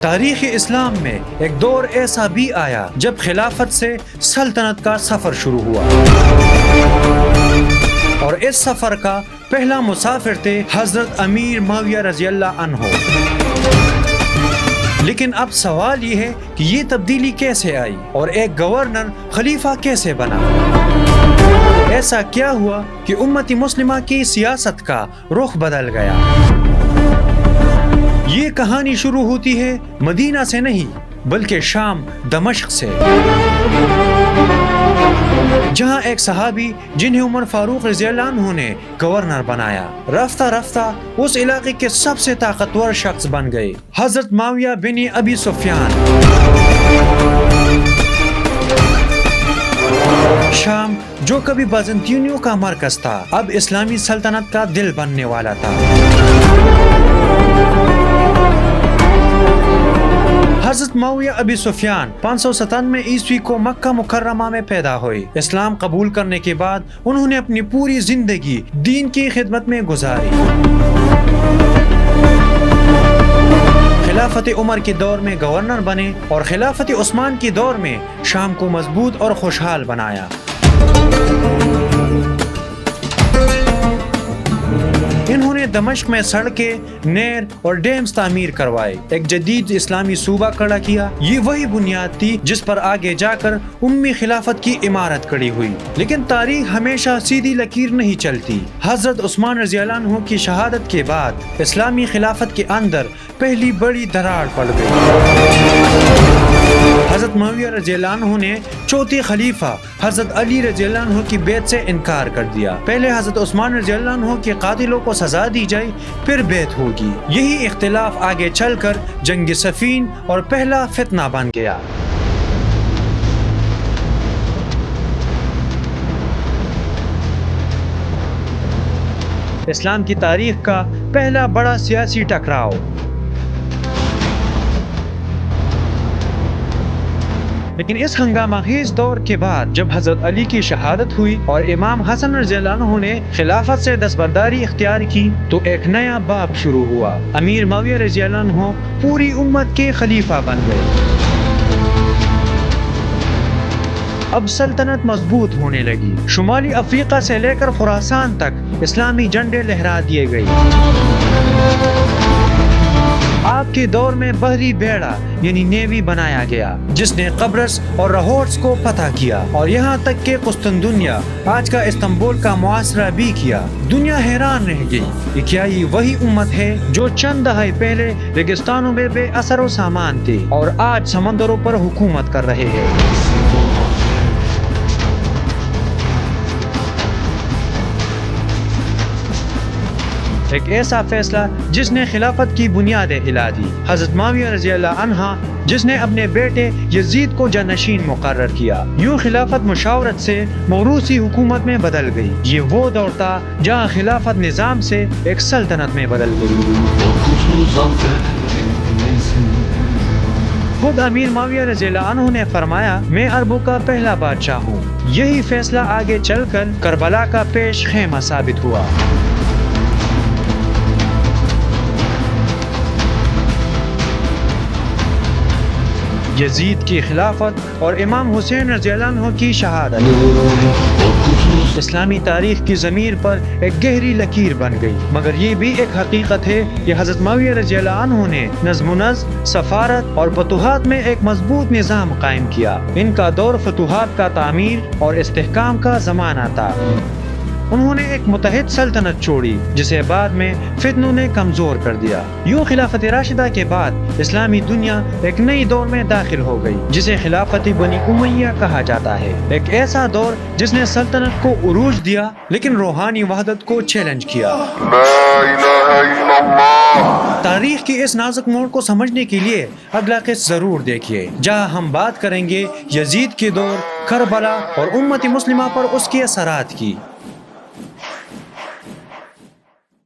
تاریخ اسلام میں ایک دور ایسا بھی آیا جب خلافت سے سلطنت کا سفر شروع ہوا، اور اس سفر کا پہلا مسافر تھے حضرت امیر معاویہ رضی اللہ عنہ۔ لیکن اب سوال یہ ہے کہ یہ تبدیلی کیسے آئی اور ایک گورنر خلیفہ کیسے بنا؟ ایسا کیا ہوا کہ امت مسلمہ کی سیاست کا رخ بدل گیا؟ یہ کہانی شروع ہوتی ہے مدینہ سے نہیں بلکہ شام دمشق سے، جہاں ایک صحابی جنہیں عمر فاروق رضی اللہ عنہ نے گورنر بنایا، رفتہ رفتہ اس علاقے کے سب سے طاقتور شخص بن گئے، حضرت معاویہ بن ابی سفیان۔ شام جو کبھی بازنطینیوں کا مرکز تھا، اب اسلامی سلطنت کا دل بننے والا تھا۔ حضرت معاویہ ابی سفیان 597 عیسوی کو مکہ مکرمہ میں پیدا ہوئے۔ اسلام قبول کرنے کے بعد انہوں نے اپنی پوری زندگی دین کی خدمت میں گزاری۔ خلافت عمر کے دور میں گورنر بنے اور خلافت عثمان کے دور میں شام کو مضبوط اور خوشحال بنایا۔ انہوں نے دمشق میں سڑکیں، نہر اور ڈیمز تعمیر کروائے، ایک جدید اسلامی صوبہ کھڑا کیا۔ یہ وہی بنیاد تھی جس پر آگے جا کر امی خلافت کی عمارت کھڑی ہوئی۔ لیکن تاریخ ہمیشہ سیدھی لکیر نہیں چلتی۔ حضرت عثمان رضی اللہ عنہ کی شہادت کے بعد اسلامی خلافت کے اندر پہلی بڑی دراڑ پڑ گئی۔ حضرت معاویہ رضی اللہ عنہ نے چوتھے خلیفہ حضرت علی رضی اللہ عنہ کی بیعت سے انکار کر دیا۔ پہلے حضرت عثمان رضی اللہ عنہ کے قاتلوں کو سزا دی جائے، پھر بیعت ہوگی۔ یہی اختلاف آگے چل کر جنگ صفین اور پہلا فتنہ بن گیا۔ اسلام کی تاریخ کا پہلا بڑا سیاسی ٹکراؤ۔ لیکن اس ہنگامہ خیز دور کے بعد جب حضرت علی کی شہادت ہوئی اور امام حسن رضی اللہ عنہ نے خلافت سے دستبرداری اختیار کی تو ایک نیا باب شروع ہوا۔ امیر معاویہ رضی اللہ عنہ پوری امت کے خلیفہ بن گئے۔ اب سلطنت مضبوط ہونے لگی۔ شمالی افریقہ سے لے کر خراسان تک اسلامی جھنڈے لہرا دیے گئے۔ آپ کے دور میں بحری بیڑا یعنی نیوی بنایا گیا، جس نے قبرص اور رہوٹس کو فتح کیا اور یہاں تک کہ قسطنطنیہ آج کا استنبول کا محاصرہ بھی کیا۔ دنیا حیران رہ گئی کہ کیا یہ وہی امت ہے جو چند دہائی پہلے ریگستانوں میں بے اثر و سامان تھی اور آج سمندروں پر حکومت کر رہے ہیں۔ ایک ایسا فیصلہ جس نے خلافت کی بنیادیں ہلا دی۔ حضرت معاویہ رضی اللہ عنہ جس نے اپنے بیٹے یزید کو جانشین مقرر کیا، یوں خلافت مشاورت سے موروثی حکومت میں بدل گئی۔ یہ وہ دور تھا جہاں خلافت نظام سے ایک سلطنت میں بدل گئی۔ خود امیر معاویہ رضی اللہ عنہ نے فرمایا، میں عربوں کا پہلا بادشاہ ہوں۔ یہی فیصلہ آگے چل کر کربلا کا پیش خیمہ ثابت ہوا۔ یزید کی خلافت اور امام حسین رضی اللہ عنہ کی شہادت اسلامی تاریخ کی ضمیر پر ایک گہری لکیر بن گئی۔ مگر یہ بھی ایک حقیقت ہے کہ حضرت معاویہ رضی اللہ عنہ نے نظم و نسق، سفارت اور فتوحات میں ایک مضبوط نظام قائم کیا۔ ان کا دور فتوحات کا تعمیر اور استحکام کا زمانہ تھا۔ انہوں نے ایک متحد سلطنت چھوڑی جسے بعد میں فتنوں نے کمزور کر دیا۔ یوں خلافت راشدہ کے بعد اسلامی دنیا ایک نئی دور میں داخل ہو گئی جسے خلافت بنی امیہ کہا جاتا ہے۔ ایک ایسا دور جس نے سلطنت کو عروج دیا لیکن روحانی وحدت کو چیلنج کیا۔ لا الہ الا اللہ۔ تاریخ کی اس نازک موڑ کو سمجھنے کے لیے اگلا قسط ضرور دیکھیے، جہاں ہم بات کریں گے یزید کے دور، کربلا اور امت مسلمہ پر اس کے اثرات کی۔